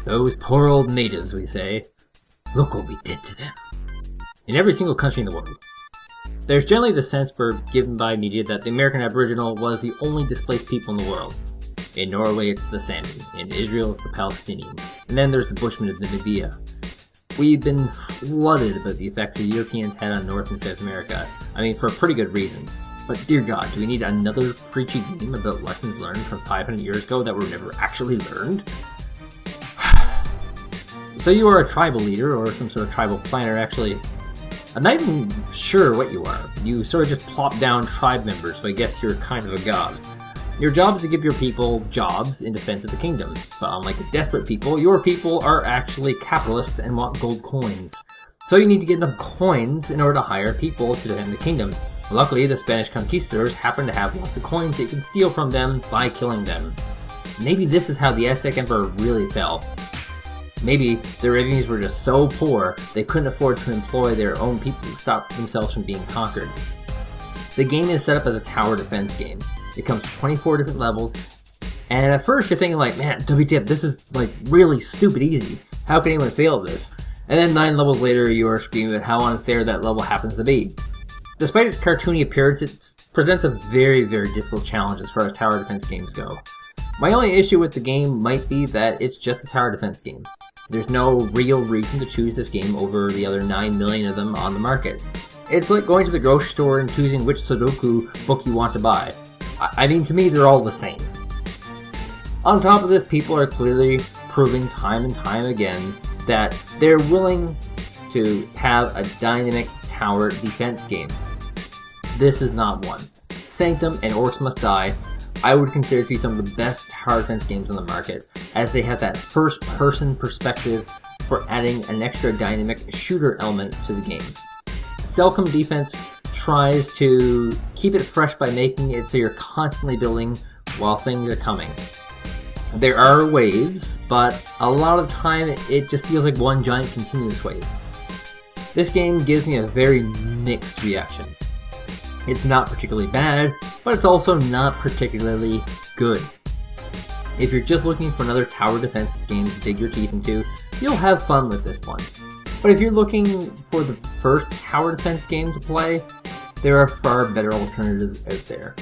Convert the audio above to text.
Those poor old natives, we say. Look what we did to them. In every single country in the world. There's generally the sense given by media that the American Aboriginal was the only displaced people in the world. In Norway, it's the Sami. In Israel, it's the Palestinian. And then there's the Bushmen of Namibia. We've been flooded about the effects the Europeans had on North and South America. I mean, for a pretty good reason. But dear God, do we need another preachy game about lessons learned from 500 years ago that were never actually learned? So you are a tribal leader, or some sort of tribal planner, actually. I'm not even sure what you are. You sort of just plop down tribe members, so I guess you're kind of a god. Your job is to give your people jobs in defense of the kingdom. But unlike the desperate people, your people are actually capitalists and want gold coins. So you need to get enough coins in order to hire people to defend the kingdom. Luckily, the Spanish conquistadors happen to have lots of coins that you can steal from them by killing them. Maybe this is how the Aztec Emperor really fell. Maybe their revenues were just so poor they couldn't afford to employ their own people to stop themselves from being conquered. The game is set up as a tower defense game. It comes with 24 different levels, and at first you're thinking like, man, WTF, this is like really stupid easy. How can anyone fail at this? And then 9 levels later you are screaming at how unfair that level happens to be. Despite its cartoony appearance, it presents a very, very difficult challenge as far as tower defense games go. My only issue with the game might be that it's just a tower defense game. There's no real reason to choose this game over the other 9 million of them on the market. It's like going to the grocery store and choosing which Sodoku book you want to buy. I mean, to me, they're all the same. On top of this, people are clearly proving time and time again that they're willing to have a dynamic tower defense game. This is not one. Sanctum and Orcs Must Die I would consider to be some of the best tower defense games on the market, as they have that first-person perspective for adding an extra dynamic shooter element to the game. Selknam Defense tries to keep it fresh by making it so you're constantly building while things are coming. There are waves, but a lot of the time it just feels like one giant continuous wave. This game gives me a very mixed reaction. It's not particularly bad, but it's also not particularly good. If you're just looking for another tower defense game to dig your teeth into, you'll have fun with this one. But if you're looking for the first tower defense game to play, there are far better alternatives out there.